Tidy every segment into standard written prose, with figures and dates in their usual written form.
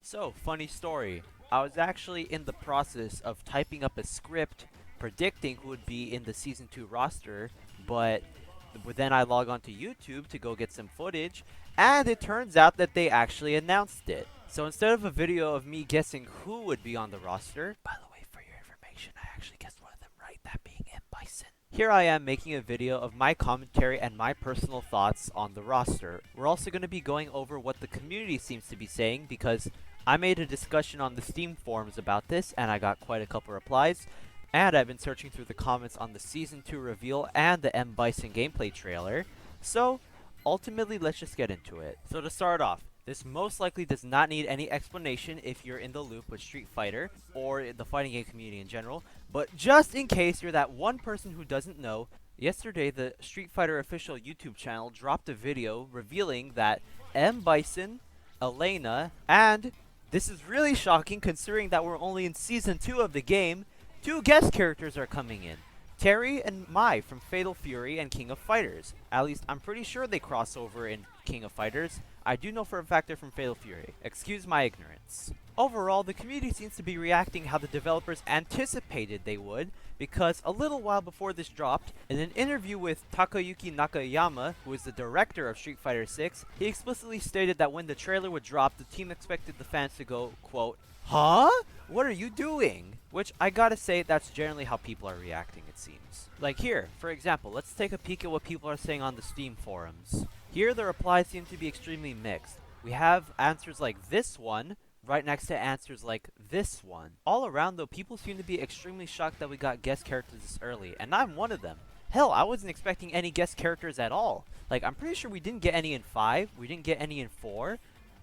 So, funny story. I was actually in the process of typing up a script predicting who would be in the Season 2 roster, but then I log on to YouTube to go get some footage, and it turns out that they actually announced it. So instead of a video of me guessing who would be on the roster, by the way, for your information, I actually guessed one of them right, that being M. Bison. Here I am making a video of my commentary and my personal thoughts on the roster. We're also going to be going over what the community seems to be saying because I made a discussion on the Steam forums about this, and I got quite a couple replies. And I've been searching through the comments on the Season 2 reveal and the M. Bison gameplay trailer. So, ultimately, let's just get into it. So to start off, this most likely does not need any explanation if you're in the loop with Street Fighter, or the fighting game community in general. But just in case you're that one person who doesn't know, yesterday the Street Fighter official YouTube channel dropped a video revealing that M. Bison, Elena, and this is really shocking considering that we're only in Season 2 of the game, two guest characters are coming in. Terry and Mai from Fatal Fury and King of Fighters. At least I'm pretty sure they cross over in King of Fighters. I do know for a fact they're from Fatal Fury. Excuse my ignorance. Overall, the community seems to be reacting how the developers anticipated they would, because a little while before this dropped, in an interview with Takayuki Nakayama, who is the director of Street Fighter 6, he explicitly stated that when the trailer would drop, the team expected the fans to go, quote, "Huh? What are you doing?" Which, I gotta say, that's generally how people are reacting, it seems. Like here, for example, let's take a peek at what people are saying on the Steam forums. Here, the replies seem to be extremely mixed. We have answers like this one, right next to answers like this one. All around, though, people seem to be extremely shocked that we got guest characters this early, and I'm one of them. Hell, I wasn't expecting any guest characters at all. Like, I'm pretty sure we didn't get any in 5, we didn't get any in 4.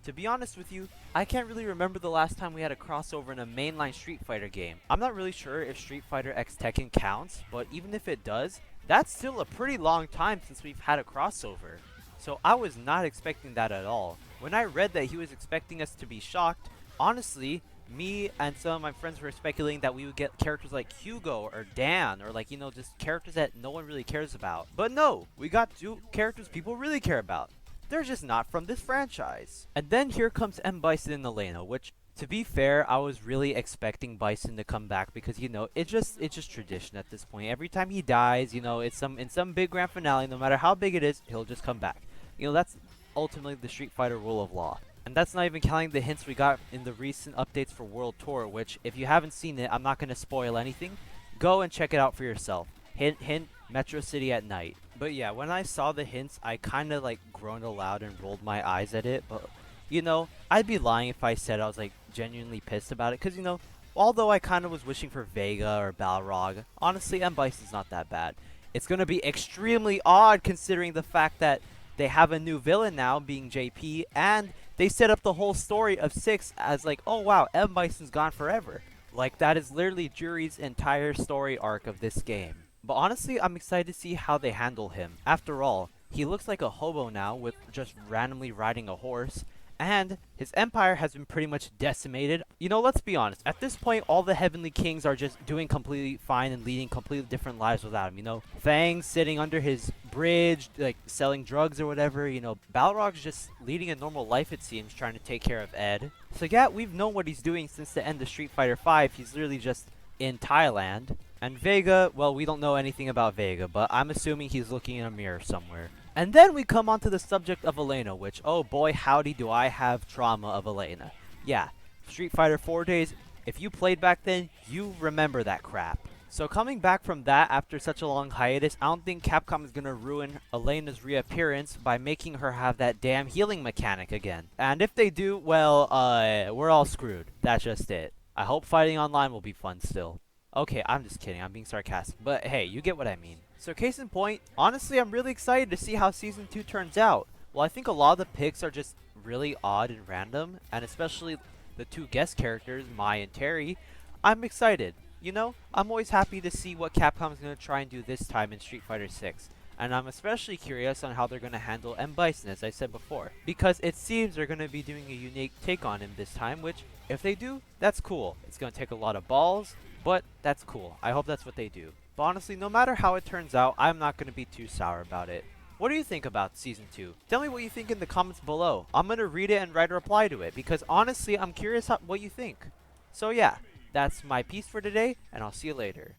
To be honest with you, I can't really remember the last time we had a crossover in a mainline Street Fighter game. I'm not really sure if Street Fighter X Tekken counts, but even if it does, that's still a pretty long time since we've had a crossover. So I was not expecting that at all. When I read that he was expecting us to be shocked, honestly, me and some of my friends were speculating that we would get characters like Hugo or Dan, or like, you know, just characters that no one really cares about. But no, we got two characters people really care about. They're just not from this franchise. And then here comes M. Bison and Elena, which, to be fair, I was really expecting Bison to come back because, you know, it's just tradition at this point. Every time he dies, you know, it's in some big grand finale, no matter how big it is, he'll just come back. You know, that's ultimately the Street Fighter rule of law. And that's not even counting the hints we got in the recent updates for World Tour, which, if you haven't seen it, I'm not going to spoil anything. Go and check it out for yourself. Hint, hint, Metro City at night. But yeah, when I saw the hints, I kind of like groaned aloud and rolled my eyes at it. But, you know, I'd be lying if I said I was like genuinely pissed about it. Because, you know, although I kind of was wishing for Vega or Balrog, honestly, M. Bison's not that bad. It's going to be extremely odd considering the fact that they have a new villain now, being JP, and they set up the whole story of 6 as like, oh wow, M. Bison's gone forever. Like, that is literally Jury's entire story arc of this game. But honestly, I'm excited to see how they handle him. After all, he looks like a hobo now with just randomly riding a horse, and his empire has been pretty much decimated. You know, let's be honest. At this point, all the Heavenly Kings are just doing completely fine and leading completely different lives without him, you know? Fang's sitting under his bridge, like, selling drugs or whatever, you know? Balrog's just leading a normal life, it seems, trying to take care of Ed. So yeah, we've known what he's doing since the end of Street Fighter V. He's literally just in Thailand. And Vega, well, we don't know anything about Vega, but I'm assuming he's looking in a mirror somewhere. And then we come on to the subject of Elena, which, oh boy, howdy do I have trauma of Elena. Yeah, Street Fighter 4 days, if you played back then, you remember that crap. So coming back from that after such a long hiatus, I don't think Capcom is going to ruin Elena's reappearance by making her have that damn healing mechanic again. And if they do, well, we're all screwed. That's just it. I hope fighting online will be fun still. Okay, I'm just kidding. I'm being sarcastic. But hey, you get what I mean. So case in point, honestly, I'm really excited to see how Season 2 turns out. Well, I think a lot of the picks are just really odd and random, and especially the two guest characters, Mai and Terry, I'm excited. You know, I'm always happy to see what Capcom's going to try and do this time in Street Fighter 6. And I'm especially curious on how they're going to handle M. Bison, as I said before. Because it seems they're going to be doing a unique take on him this time, which, if they do, that's cool. It's going to take a lot of balls, but that's cool. I hope that's what they do. But honestly, no matter how it turns out, I'm not going to be too sour about it. What What do you think about Season 2? Tell me what you think in the comments below. I'm gonna read it and write a reply to it because honestly, I'm curious what you think. So yeah, that's my piece for today, and I'll see you later.